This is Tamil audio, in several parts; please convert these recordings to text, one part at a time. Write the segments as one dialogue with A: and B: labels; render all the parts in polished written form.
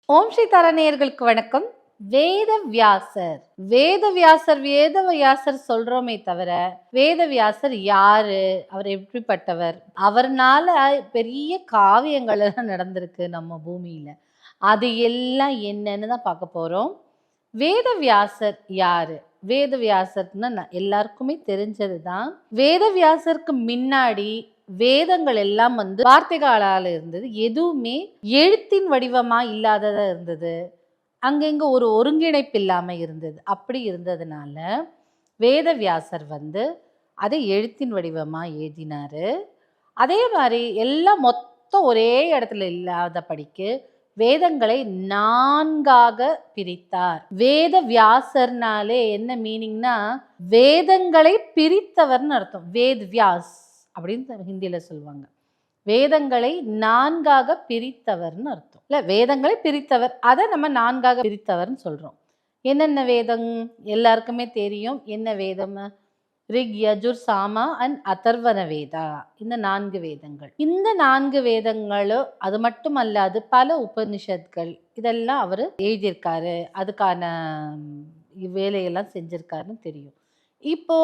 A: ஓம் ஸ்ரீ தரநேயர்களுக்கு வணக்கம். வேதவியாசர் வேதவியாசர் வேதவியாசர் சொல்றோமே தவிர, வேதவியாசர் யாரு? அவர் எப்படிப்பட்டவர்? அவர்னால பெரிய காவியங்கள் எல்லாம் நடந்திருக்கு நம்ம பூமியில. அது எல்லாம் என்னன்னு தான் பார்க்க போறோம். வேதவியாசர் யாரு? வேதவியாசர்னா எல்லாருக்குமே தெரிஞ்சது தான். வேதவியாசருக்கு முன்னாடி வேதங்கள் எல்லாம் வார்த்தைகளால இருந்தது. எதுவுமே எழுத்தின் வடிவமா இல்லாததா இருந்தது. அங்கங்க ஒரு ஒருங்கிணைப்பு இல்லாம இருந்தது. அப்படி இருந்ததுனால, வேதவியாசர் அதை எழுத்தின் வடிவமா எழுதினாரு. அதே மாரி எல்லாம் மொத்தம் ஒரே இடத்துல இல்லாதபடிக்கு, வேதங்களை 4ஆக பிரித்தார். வேதவியாசர்னாலே என்ன மீனிங்னா, வேதங்களை பிரித்தவர்னு அர்த்தம். வேத்வியாஸ் அப்படின்னு ஹிந்தியில சொல்லுவாங்க. வேதங்களை 4ஆக பிரித்தவர்னு அர்த்தம். இல்ல வேதங்களை பிரித்தவர். அத நம்ம 4ஆக பிரித்தவர்னு சொல்றோம். என்னென்ன வேதம்? எல்லாருக்குமே தெரியும். என்ன வேதம்? ரிக், யஜுர், சாம அண்ட் அதர்வண வேதா. இந்த 4 வேதங்கள். இந்த 4 வேதங்களும் அது மட்டும் அல்லாது பல உபனிஷத்கள் இதெல்லாம் அவரு எழுதியிருக்காரு. அதுக்கான வேலையெல்லாம் செஞ்சிருக்காருன்னு தெரியும். இப்போ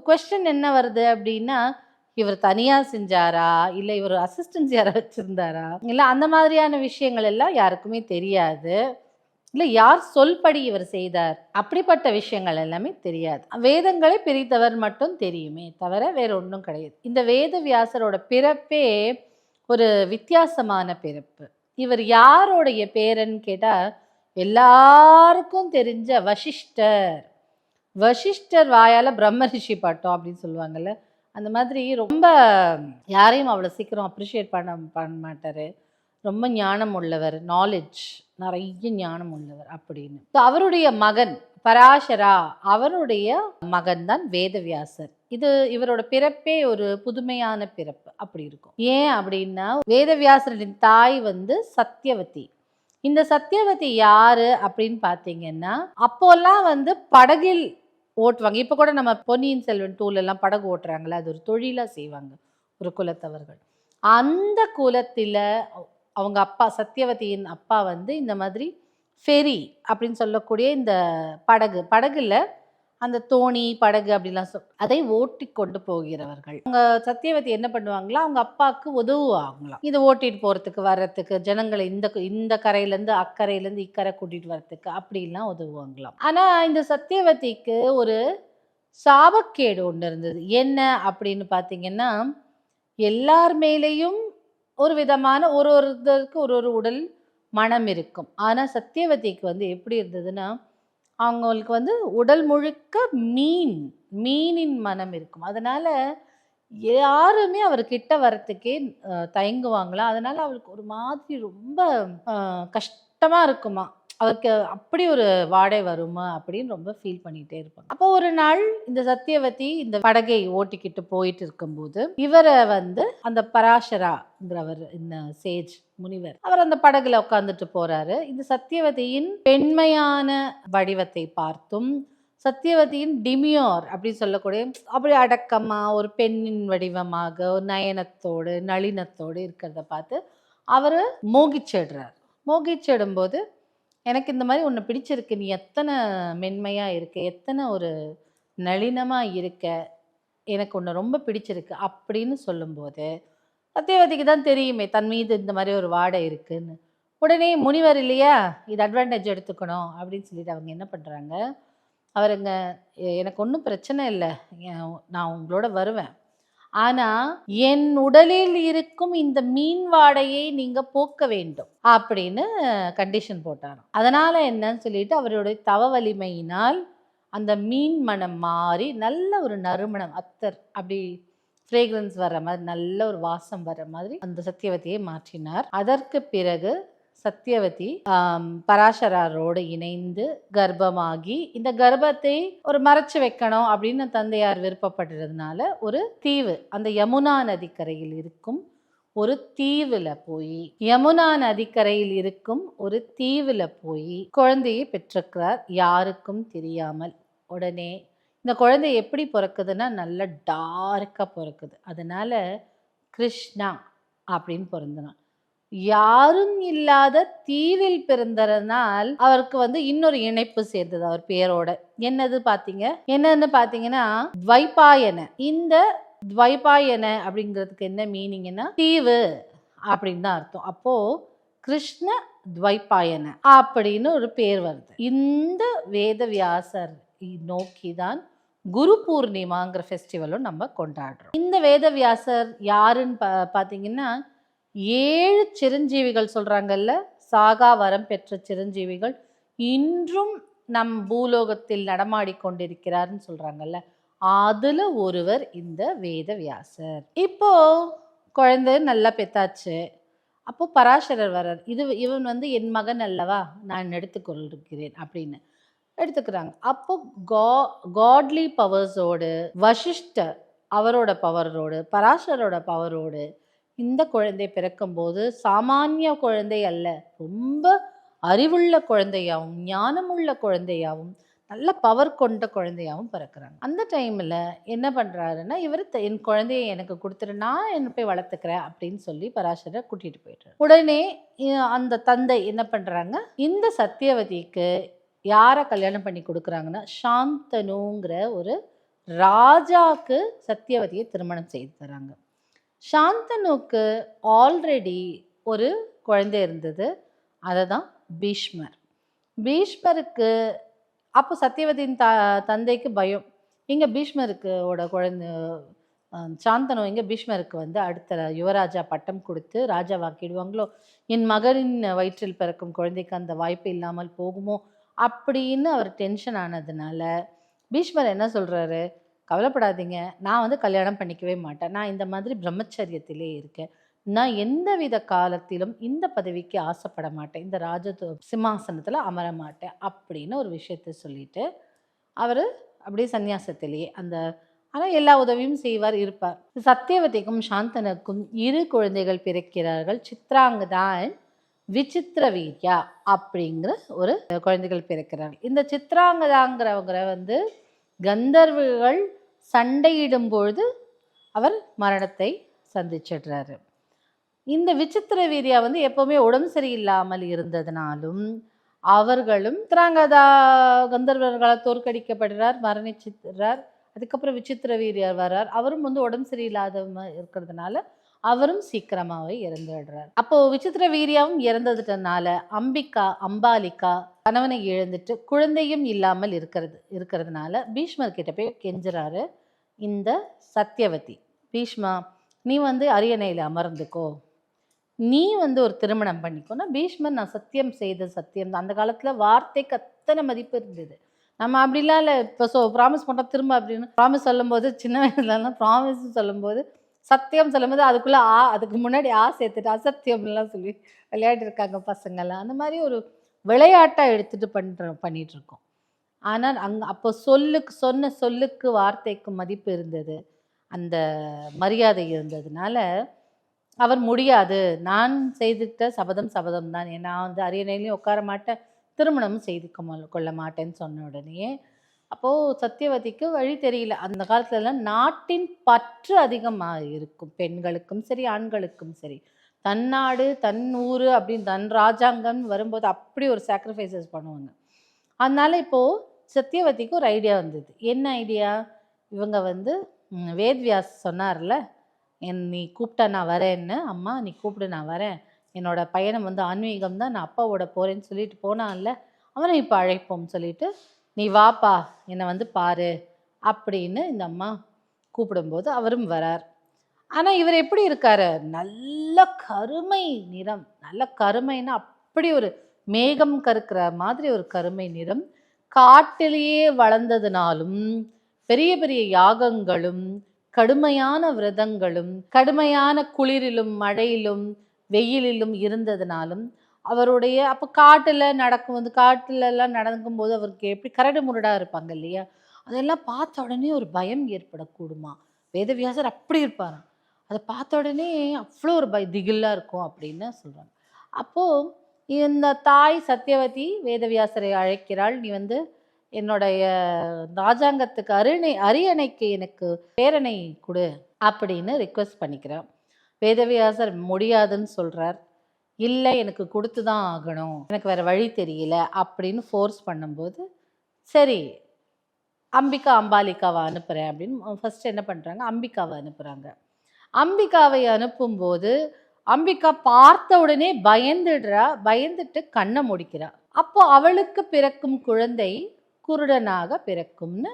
A: கொஸ்டின் என்ன வருது அப்படின்னா, இவர் தனியா செஞ்சாரா? இல்ல இவர் அசிஸ்டன்ஸ் யாரா வச்சிருந்தாரா? இல்ல அந்த மாதிரியான விஷயங்கள் எல்லாம் யாருக்குமே தெரியாது. இல்ல யார் சொல்படி இவர் செய்தார்? அப்படிப்பட்ட விஷயங்கள் எல்லாமே தெரியாது. வேதங்களை பிரித்தவர் மட்டும் தெரியுமே தவிர வேற ஒண்ணும் கிடையாது. இந்த வேதவியாசரோட பிறப்பே ஒரு வித்தியாசமான பிறப்பு. இவர் யாருடைய பேரன்னு கேட்டா, எல்லாருக்கும் தெரிஞ்ச வசிஷ்டர். வசிஷ்டர் வாயால பிரம்ம ரிஷி பட்டம் அப்படின்னு சொல்லுவாங்கல்ல. அந்த மாதிரி ரொம்ப யாரையும் அவ்வளோ சீக்கிரம் அப்ரிஷியேட் பண்ண மாட்டாரு. ரொம்ப ஞானம் உள்ளவர், நாலேஜ் நிறைய ஞானம் உள்ளவர் அப்படின்னு. அவருடைய மகன் பராசரா, அவருடைய மகன் தான் வேதவியாசர். இவரோட பிறப்பே ஒரு புதுமையான பிறப்பு அப்படி இருக்கும். ஏன் அப்படின்னா, வேதவியாசரின் தாய் சத்தியவதி. இந்த சத்தியவதி யாரு அப்படின்னு பார்த்தீங்கன்னா, அப்போல்லாம் படகில் ஓட்டுவாங்க. இப்ப கூட நம்ம பொன்னியின் செல்வன் 2ல எல்லாம் படகு ஓட்டுறாங்கல்ல, அது ஒரு தொழிலா செய்வாங்க ஒரு குலத்தவர்கள். அந்த குலத்தில அவங்க அப்பா சத்தியவதியின் அப்பா இந்த மாதிரி ஃபெரி அப்படின்னு சொல்லக்கூடிய இந்த படகுல அந்த தோணி படகு அப்படிலாம் அதை ஓட்டி கொண்டு போகிறவர்கள். அவங்க சத்தியவதி என்ன பண்ணுவாங்களா, அவங்க அப்பாவுக்கு உதவுவாங்களாம். இதை ஓட்டிட்டு போறதுக்கு வர்றதுக்கு, ஜனங்களை இந்த கரையிலேருந்து அக்கறையிலேருந்து இக்கரை கூட்டிட்டு வர்றதுக்கு அப்படிலாம் உதவுவாங்களாம். ஆனா இந்த சத்தியவதிக்கு ஒரு சாபக்கேடு ஒன்று இருந்தது. என்ன அப்படின்னு பார்த்தீங்கன்னா, எல்லார் மேலேயும் ஒரு விதமான ஒருத்தருக்கு ஒரு உடல் மனம் இருக்கும். ஆனா சத்தியவதிக்கு எப்படி இருந்ததுன்னா, அவங்களுக்கு உடல் முழுக்க மீனின் மனம் இருக்கும். அதனால யாருமே அவர் கிட்ட வரத்துக்கே தயங்குவாங்களாம். அதனால அவருக்கு ஒரு மாதிரி ரொம்ப கஷ்டமா இருக்குமா. அவருக்கு அப்படி ஒரு வாடை வருமா அப்படின்னு ரொம்ப ஃபீல் பண்ணிட்டே இருப்பாங்க. அப்போ ஒரு நாள் இந்த சத்தியவதி இந்த படகை ஓட்டிக்கிட்டு போயிட்டு இருக்கும்போது, இவரை அந்த பராசராங்கிறவர் இந்த சேஜ் முனிவர் அவர் அந்த படகுல உட்காந்துட்டு போறாரு. இந்த சத்தியவதியின் பெண்மையான வடிவத்தை பார்த்தும், சத்தியவதியின் டிமியோர் அப்படின்னு சொல்லக்கூடிய அப்படி அடக்கமா ஒரு பெண்ணின் வடிவமாக ஒரு நயனத்தோடு நளினத்தோடு இருக்கிறத பார்த்து அவரு மோகிச்சிடுறார். மோகிச்சிடும்போது, எனக்கு இந்த மாதிரி உன்னை பிடிச்சிருக்கு, நீ எத்தனை மென்மையா இருக்க, எத்தனை ஒரு நளினமா இருக்க, எனக்கு உன்னை ரொம்ப பிடிச்சிருக்கு அப்படின்னு சொல்லும்போது, சத்தியவதிக்கு தான் தெரியுமே தன் மீது இந்த மாதிரி ஒரு வாடை இருக்குன்னு. உடனே முனிவர் இல்லையா, இது அட்வான்டேஜ் எடுத்துக்கணும் அப்படின்னு சொல்லிட்டு அவங்க என்ன பண்றாங்க, அவருங்க எனக்கு ஒன்றும் பிரச்சனை இல்லை, நான் உங்களோட வருவேன், ஆனா என் உடலில் இருக்கும் இந்த மீன் வாடையை நீங்க போக்க வேண்டும் அப்படின்னு கண்டிஷன் போட்டாராம். அதனால என்னன்னு சொல்லிட்டு அவருடைய தவ வலிமையினால் அந்த மீன் மனம் மாறி நல்ல ஒரு நறுமணம் அத்தர் அப்படி ஃப்ரேக்ரன்ஸ் வர்ற மாதிரி நல்ல ஒரு வாசம் வர்ற மாதிரி அந்த சத்தியவதியை மாற்றினார். அதற்கு பிறகு சத்தியவதி பராசரரோடு இணைந்து கர்ப்பமாகி, இந்த கர்ப்பத்தை ஒரு மறைச்சு வைக்கணும் அப்படின்னு தந்தையார் விருப்பப்பட்டதுனால ஒரு தீவு, அந்த யமுனா நதிக்கரையில் இருக்கும் ஒரு தீவுல போய் யமுனா நதிக்கரையில் இருக்கும் ஒரு தீவுல போய் குழந்தையை பெற்றிருக்கிறார், யாருக்கும் தெரியாமல். உடனே இந்த குழந்தை எப்படி பிறக்குதுன்னா நல்ல டார்க்கா பிறக்குது. அதனால கிருஷ்ணா அப்படின்னு பிறந்தனான். யாரும் இல்லாத தீவில் பிறந்ததனால் அவருக்கு வந்து இன்னொரு இணைப்பு சேர்ந்தது அவர் பேரோட. என்னன்னு பாத்தீங்கன்னா துவைபாயன. இந்த துவைபாயன அப்படிங்கிறதுக்கு என்ன மீனிங்னா தீவு அப்படின்னு தான் அர்த்தம். அப்போ கிருஷ்ண துவைபாயன அப்படின்னு ஒரு பேர் வருது. இந்த வேதவியாசர் நோக்கிதான் குரு பூர்ணிமாங்கிற ஃபெஸ்டிவலும் நம்ம கொண்டாடுறோம். இந்த வேதவியாசர் யாருன்னு பாத்தீங்கன்னா 7 சிரஞ்சீவிகள் சொல்றாங்கல்ல, சாகா வரம் பெற்ற சிரஞ்சீவிகள் இன்றும் நம் பூலோகத்தில் நடமாடி கொண்டிருக்கிறார்னு சொல்றாங்கல்ல, அதுல ஒருவர் இந்த வேதவியாசர். இப்போ குழந்தை நல்லா பெத்தாச்சு. அப்போ பராசரர் வர்றார். இவன் வந்து என் மகன் அல்லவா, நான் எடுத்துக்கொள்கிறேன் அப்படின்னு எடுத்துக்கிறாங்க. அப்போ காட்லி பவர்ஸோடு வசிஷ்டர் அவரோட பவரோடு பராசரோட பவரோடு இந்த குழந்தை பிறக்கும்போது சாமானிய குழந்தை அல்ல, ரொம்ப அறிவுள்ள குழந்தையாகவும் ஞானமுள்ள குழந்தையாகவும் நல்ல பவர் கொண்ட குழந்தையாகவும் பிறக்கிறாங்க. அந்த டைமில் என்ன பண்ணுறாருன்னா, இவர் என் குழந்தைய எனக்கு கொடுத்துரு, நான் என்ன போய் வளர்த்துக்கிறேன் அப்படின்னு சொல்லி பராசரை கூட்டிகிட்டு போயிட்டார். உடனே அந்த தந்தை என்ன பண்ணுறாங்க, இந்த சத்தியவதிக்கு யாரை கல்யாணம் பண்ணி கொடுக்குறாங்கன்னா சாந்தனுங்கிற ஒரு ராஜாக்கு சத்தியவதியை திருமணம் செய்து தராங்க. சாந்தனுக்கு ஆல்ரெடி ஒரு குழந்தை இருந்தது, அதை தான் பீஷ்மர். பீஷ்மருக்கு அப்போ சத்தியவதியின் தந்தைக்கு பயம், இங்கே பீஷ்மருக்கு குழந்தை சாந்தனு இங்கே பீஷ்மருக்கு வந்து அடுத்த யுவராஜா பட்டம் கொடுத்து ராஜாவாக்கிடுவாங்களோ, என் மகனின் வயிற்றில் பிறக்கும் குழந்தைக்கு அந்த வாய்ப்பு இல்லாமல் போகுமோ அப்படின்னு அவர் டென்ஷன் ஆனதுனால பீஷ்மர் என்ன சொல்கிறாரு, கவலைப்படாதீங்க, நான் வந்து கல்யாணம் பண்ணிக்கவே மாட்டேன், நான் இந்த மாதிரி பிரம்மச்சரியத்திலே இருக்கேன், நான் எந்த வித காலத்திலும் இந்த பதவிக்கு ஆசைப்பட மாட்டேன், இந்த சிம்மாசனத்தில் அமர மாட்டேன் அப்படின்னு ஒரு விஷயத்த சொல்லிட்டு அவர் அப்படியே சந்நியாசத்திலேயே ஆனால் எல்லா உதவியும் செய்வார், இருப்பார். சத்தியவதிக்கும் சாந்தனுக்கும் 2 குழந்தைகள் பிறக்கிறார்கள். சித்ராங்கதான் விசித்திர வீர்யா அப்படிங்கிற ஒரு குழந்தைகள் பிறக்கிறார்கள். இந்த சித்ராங்கதாங்கிறவங்க வந்து கந்தர்வர்கள் சண்டையிடும் பொழுது அவர் மரணத்தை சந்திச்சிடுறாரு. இந்த விசித்திர வீரியா வந்து எப்பவுமே உடம்பு சரியில்லாமல் இருந்ததுனாலும் அவர்களும் சித்ராங்கதா கந்தர்வர்களால் தோற்கடிக்கப்படுறார், மரணிச்சிடுறார். அதுக்கப்புறம் விசித்திர வீரியார் வர்றார், அவரும் வந்து உடம்பு சரியில்லாத இருக்கிறதுனால அவரும் சீக்கிரமாகவே இறந்துடுறார். அப்போ விசித்திர வீரியாவும் இறந்ததுனால அம்பாலிகா கணவனை இழந்துட்டு குழந்தையும் இல்லாமல் இருக்கிறதுனால பீஷ்மர் கிட்ட போய் கெஞ்சுறாரு இந்த சத்தியவதி, பீஷ்மா நீ வந்து அரியணையில் அமர்ந்துக்கோ, நீ வந்து ஒரு திருமணம் பண்ணிக்கோன்னா. பீஷ்மர் நான் சத்தியம் செய்த சத்தியம். அந்த காலத்தில் வார்த்தைக்கு அத்தனை மதிப்பு இருந்தது. நம்ம அப்படிலாம் இல்லை, இப்போ ப்ராமிஸ் பண்ணுறோம் திரும்ப அப்படின்னு ப்ராமிஸ் சொல்லும்போது சின்ன வயசுலலாம் ப்ராமிஸ் சொல்லும்போது சத்தியம் சொல்லும்போது அதுக்கு முன்னாடி சேர்த்துட்டு அசத்தியம்லாம் சொல்லி விளையாடிருக்காங்க பசங்கள்லாம். அந்த மாதிரி ஒரு விளையாட்டாக எடுத்துகிட்டு பண்ணிகிட்ருக்கோம். ஆனால் அப்போ சொன்ன சொல்லுக்கு வார்த்தைக்கு மதிப்பு இருந்தது, அந்த மரியாதை இருந்ததுனால அவர் முடியாது, நான் செய்துட்ட சபதம் தான், நான் வந்து அரியணையிலையும் உட்கார மாட்டேன், திருமணமும் செய்து கொள்ள மாட்டேன்னு சொன்ன உடனே அப்போது சத்தியவதிக்கு வழி தெரியல. அந்த காலத்துலலாம் நாட்டின் பற்று அதிகமாக இருக்கும், பெண்களுக்கும் சரி ஆண்களுக்கும் சரி. தன் நாடு தன் ஊர் அப்படின்னு தன் ராஜாங்கம் வரும்போது அப்படி ஒரு சாக்ரிஃபைசஸ் பண்ணுவாங்க. அதனால இப்போது சத்தியவதிக்கு ஒரு ஐடியா வந்தது. என்ன ஐடியா, இவங்க வந்து வேத்வியாஸ் சொன்னார்ல, நீ கூப்பிட்டா நான் வரேன்னு, அம்மா நீ கூப்பிடு நான் வரேன், என்னோட பயணம் வந்து ஆன்மீகம் தான், நான் அப்பாவோட போகிறேன்னு சொல்லிட்டு போனான்ல, அவனை இப்போ அழைப்போம் சொல்லிட்டு நீ வாப்பா என்னை வந்து பாரு அப்படின்னு இந்த அம்மா கூப்பிடும்போது அவரும் வரார். ஆனால் இவர் எப்படி இருக்காரு, நல்ல கருமை நிறம், நல்ல கருமைன்னா அப்படி ஒரு மேகம் கருக்கிற மாதிரி ஒரு கருமை நிறம். காட்டிலேயே வளர்ந்ததுனாலும் பெரிய பெரிய யாகங்களும் கடுமையான விரதங்களும் கடுமையான குளிரிலும் மழையிலும் வெயிலிலும் இருந்ததுனாலும் அவருடைய அப்போ காட்டுலலாம் நடக்கும்போது அவருக்கு எப்படி கரடு முரடாக இருப்பாங்க இல்லையா, அதெல்லாம் பார்த்த உடனே ஒரு பயம் ஏற்படக்கூடுமா. வேதவியாசர் அப்படி இருப்பாராம், அதை பார்த்த உடனே அவ்வளோ ஒரு திகிலாக இருக்கும் அப்படின்னு சொல்கிறாங்க. அப்போது இந்த தாய் சத்தியவதி வேதவியாசரை அழைக்கிறாள், நீ வந்து என்னுடைய ராஜாங்கத்துக்கு அரியணைக்கு எனக்கு பேரனை கொடு அப்படின்னு ரிக்வெஸ்ட் பண்ணிக்கிறான். வேதவியாசர் முடியாதுன்னு சொல்கிறார். இல்லை எனக்கு கொடுத்து தான் ஆகணும், எனக்கு வேற வழி தெரியல அப்படின்னு ஃபோர்ஸ் பண்ணும்போது, சரி அம்பிகா அம்பாலிகாவை அனுப்புகிறேன் அப்படின்னு ஃபர்ஸ்ட் என்ன பண்ணுறாங்க, அம்பிகாவை அனுப்புகிறாங்க. அம்பிகாவை அனுப்பும்போது அம்பிகா பார்த்த உடனே பயந்துட்டு கண்ணை முடிக்கிறா. அப்போ அவளுக்கு பிறக்கும் குழந்தை குருடனாக பிறக்கும்னு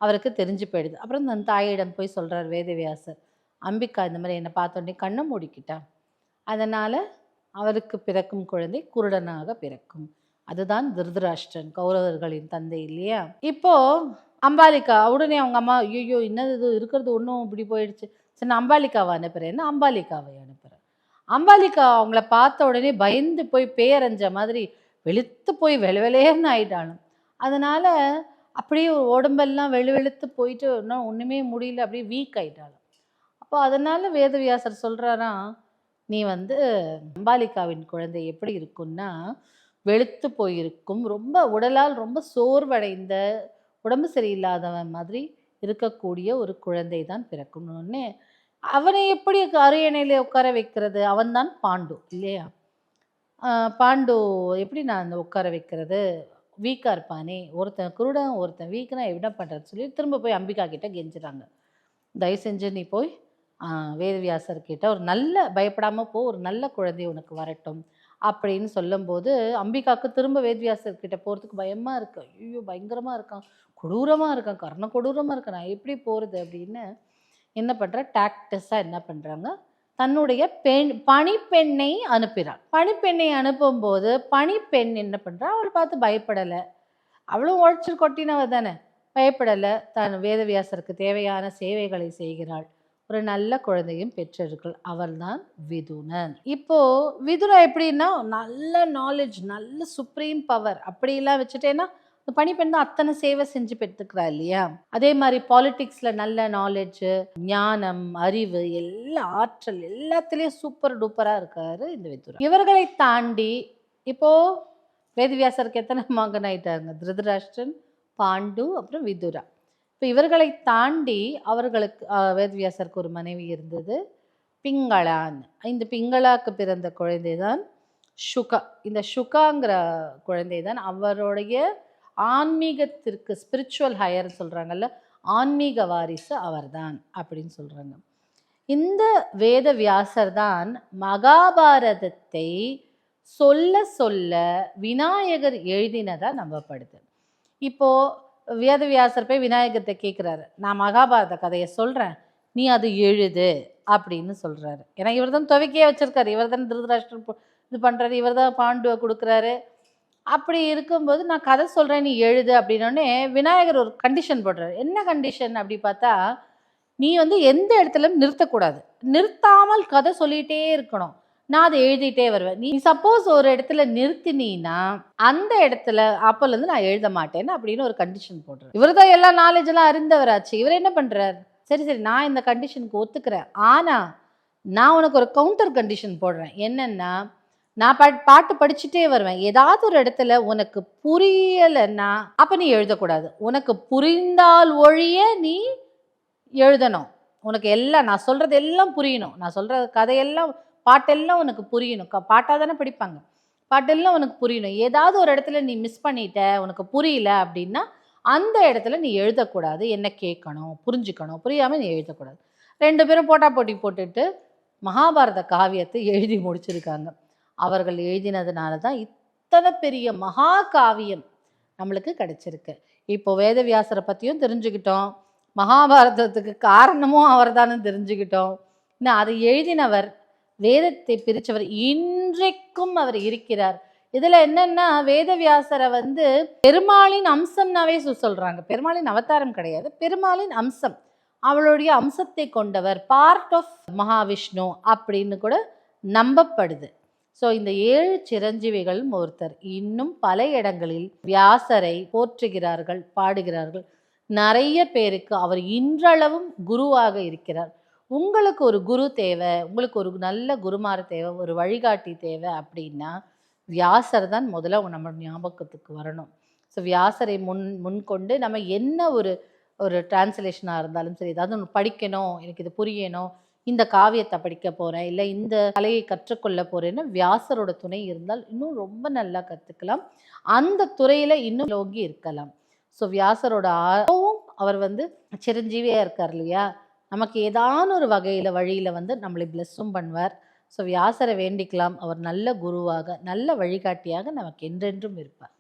A: அவருக்கு தெரிஞ்சு போயிடுது. அப்புறம் தன் தாயிடம் போய் சொல்றார் வேதவியாசர், அம்பிகா இந்த மாதிரி என்னை பார்த்த உடனே கண்ணை மூடிக்கிட்டா, அதனால அவருக்கு பிறக்கும் குழந்தை குருடனாக பிறக்கும். அதுதான் திருதராஷ்டிரன், கௌரவர்களின் தந்தை இல்லையா. இப்போ அம்பாலிகா உடனே அவங்க அம்மா, ஐயோ என்னது இது இருக்கிறது ஒன்றும் இப்படி போயிடுச்சு, சரி நான் அம்பாலிகாவை அனுப்புறேன்னு அம்பாலிகாவை அனுப்புறேன். அம்பாலிகா அவங்கள பார்த்த உடனே பயந்து போய் பேரஞ்ச மாதிரி வெளுத்து போய் வெளவெளேன்னு ஆயிட்டாலும். அதனால அப்படியே உடம்பெல்லாம் வெளுத்து போயிட்டு இன்னும் ஒன்றுமே முடியல, அப்படியே வீக் ஆயிட்டாலும். அப்போ அதனால வேதவியாசர் சொல்றாராம், நீ வந்து அம்பாலிகாவின் குழந்தை எப்படி இருக்கும்னா வெளுத்து போயிருக்கும், ரொம்ப உடலால் ரொம்ப சோர்வடைந்த, உடம்பு சரியில்லாதவன் மாதிரி இருக்கக்கூடிய ஒரு குழந்தை தான் பிறக்கணும்னு. அவனை எப்படி அரியணையில உட்கார வைக்கிறது, அவன்தான் பாண்டு இல்லையா. பாண்டு எப்படி நான் உட்கார வைக்கிறது, வீக்காக இருப்பானே, ஒருத்தன் குருடன் ஒருத்தன் வீக்குனா என்ன பண்ணுறது சொல்லி திரும்ப போய் அம்பிகா கிட்ட கெஞ்சுறாங்க, தயவு செஞ்சு நீ போய் வேதவியாசர் கிட்ட ஒரு நல்ல, பயப்படாமல் போ, ஒரு நல்ல குழந்தை உனக்கு வரட்டும் அப்படின்னு சொல்லும்போது அம்பிகாவுக்கு திரும்ப வேதவியாசர் கிட்ட போகிறதுக்கு பயமாக இருக்கு. ஐயோ பயங்கரமாக இருக்கான், கொடூரமாக இருக்கான், கர்ண கொடூரமாக இருக்கான், நான் எப்படி போகிறது அப்படின்னு என்ன பண்ணுற, டாக்டஸாக என்ன பண்ணுறாங்க, தன்னுடைய பணிப்பெண்ணை அனுப்பினாள். பணிப்பெண்ணை அனுப்பும்போது பணிப்பெண் என்ன பண்ணுறா, அவளை பார்த்து பயப்படலை, அவளும் உழைச்சி கொட்டினவ தானே, பயப்படலை, தன் வேதவியாசருக்கு தேவையான சேவைகளை செய்கிறாள், ஒரு நல்ல குழந்தையும் பெற்றெடுக்கள், அவள்தான் விதுரன். இப்போ விதுரன் எப்படின்னா நல்ல நாலேஜ், நல்ல சுப்ரீம் பவர் அப்படிலாம் வச்சுட்டேன்னா பணிப்பெண் தான் அத்தனை சேவை செஞ்சு பெற்றுக்கிறா இல்லையா. அதே மாதிரி பாலிட்டிக்ஸ்ல நல்ல நாலேஜ், ஞானம், அறிவு, எல்லா ஆற்றல் எல்லாத்துலேயும் சூப்பர் டூப்பரா இருக்காரு இந்த விதுரன். இவர்களை தாண்டி இப்போ வேதவியாசருக்கு எத்தனை மகன் ஆயிட்டாங்க, திருதராஷ்டிரன், பாண்டு, அப்புறம் விதுரா. இப்போ இவர்களை தாண்டி அவர்களுக்கு வேதவியாசருக்கு ஒரு மனைவி இருந்தது, பிங்களான். இந்த பிங்களாக்கு பிறந்த குழந்தை தான் சுகா. இந்த சுகாங்கிற குழந்தை தான் அவருடைய ஆன்மீகத்திற்கு, ஸ்பிரிச்சுவல் ஹையர் சொல்றாங்கல்ல, ஆன்மீக வாரிசு அவர்தான் அப்படின்னு சொல்றாங்க. இந்த வேதவியாசர் தான் மகாபாரதத்தை சொல்ல சொல்ல விநாயகர் எழுதினதா நம்பப்படுது. இப்போ வேதவியாசர் போய் விநாயகர்கிட்ட கேட்குறாரு, நான் மகாபாரத கதையை சொல்கிறேன், நீ அது எழுது அப்படின்னு சொல்கிறாரு. ஏன்னா இவர் தான் துவைக்கையே வச்சுருக்காரு, இவர் தான் திருதராஷ்டிரன் இது பண்ணுறாரு, இவர் தான் பாண்டுவை கொடுக்குறாரு. அப்படி இருக்கும்போது நான் கதை சொல்கிறேன் நீ எழுது அப்படின்னோடனே விநாயகர் ஒரு கண்டிஷன் போடுறாரு. என்ன கண்டிஷன் அப்படி பார்த்தா, நீ வந்து எந்த இடத்துல நிறுத்தக்கூடாது, நிறுத்தாமல் கதை சொல்லிகிட்டே இருக்கணும், நான் அதை எழுதிட்டே வருவேன். நீ சப்போஸ் ஒரு இடத்துல நிறுத்தினீன்னா அந்த இடத்துல அப்போலேருந்து நான் எழுத மாட்டேன்னு அப்படின்னு ஒரு கண்டிஷன் போடுறேன். இவர் தான் எல்லா நாலேஜ் எல்லாம் அறிந்தவராச்சு, இவர் என்ன பண்றாரு, சரி சரி நான் இந்த கண்டிஷனுக்கு ஒத்துக்கிறேன், ஆனா நான் உனக்கு ஒரு கவுண்டர் கண்டிஷன் போடுறேன். என்னன்னா, நான் பாட்டு படிச்சுட்டே வருவேன், ஏதாவது ஒரு இடத்துல உனக்கு புரியலைன்னா அப்ப நீ எழுதக்கூடாது, உனக்கு புரிந்தால் ஒழிய நீ எழுதணும், உனக்கு எல்லாம் நான் சொல்றது எல்லாம் புரியணும், நான் சொல்ற கதையெல்லாம் பாட்டெல்லாம் உனக்கு புரியணும், பாட்டாக தானே படிப்பாங்க, பாட்டெல்லாம் உனக்கு புரியணும். ஏதாவது ஒரு இடத்துல நீ மிஸ் பண்ணிட்ட, உனக்கு புரியல அப்படின்னா அந்த இடத்துல நீ எழுதக்கூடாது, என்ன கேட்கணும், புரிஞ்சுக்கணும், புரியாமல் நீ எழுதக்கூடாது. 2 பேரும் போட்டா போட்டி போட்டுட்டு மகாபாரத காவியத்தை எழுதி முடிச்சிருக்காங்க. அவர்கள் எழுதினதுனால தான் இத்தனை பெரிய மகா காவியம் நம்மளுக்கு கிடைச்சிருக்கு. இப்போ வேதவியாசரை பற்றியும் தெரிஞ்சுக்கிட்டோம், மகாபாரதத்துக்கு காரணமும் அவர் தானே தெரிஞ்சுக்கிட்டோம். இன்னும் அதை எழுதினவர், வேதத்தை பிரித்தவர், இன்றைக்கும் அவர் இருக்கிறார். இதுல என்னன்னா, வேதவியாசரை வந்து பெருமாளின் அம்சம்னாவே சொல்றாங்க. பெருமாளின் அவதாரம் கிடையாது, பெருமாளின் அம்சம், அவளுடைய அம்சத்தை கொண்டவர், பார்ட் ஆஃப் மகாவிஷ்ணு அப்படின்னு கூட நம்பப்படுது. ஸோ இந்த 7 சிரஞ்சீவிகளும் ஒருத்தர். இன்னும் பல இடங்களில் வியாசரை போற்றுகிறார்கள், பாடுகிறார்கள். நிறைய பேருக்கு அவர் இன்றளவும் குருவாக இருக்கிறார். உங்களுக்கு ஒரு குரு தேவை, உங்களுக்கு ஒரு நல்ல குருமார் தேவை, ஒரு வழிகாட்டி தேவை அப்படின்னா வியாசர் தான் முதல்ல நம்ம ஞாபகத்துக்கு வரணும். ஸோ வியாசரை முன்கொண்டு நம்ம என்ன ஒரு டிரான்ஸ்லேஷனாக இருந்தாலும் சரி, ஏதாவது ஒன்று படிக்கணும், எனக்கு இது புரியணும், இந்த காவியத்தை படிக்க போறேன், இல்லை இந்த கலையை கற்றுக்கொள்ள போறேன்னு வியாசரோட துணை இருந்தால் இன்னும் ரொம்ப நல்லா கத்துக்கலாம். அந்த துறையில இன்னும் ஓங்கி இருக்கலாம். ஸோ வியாசரோட அவர் சிரஞ்சீவியா இருக்கார் இல்லையா, நமக்கு ஏதான ஒரு வகையில வழியில நம்மளை பிளஸ்ஸும் பண்ணுவார். ஸோ வியாசரை வேண்டிக்கலாம். அவர் நல்ல குருவாக நல்ல வழிகாட்டியாக நமக்கு என்றென்றும் இருப்பார்.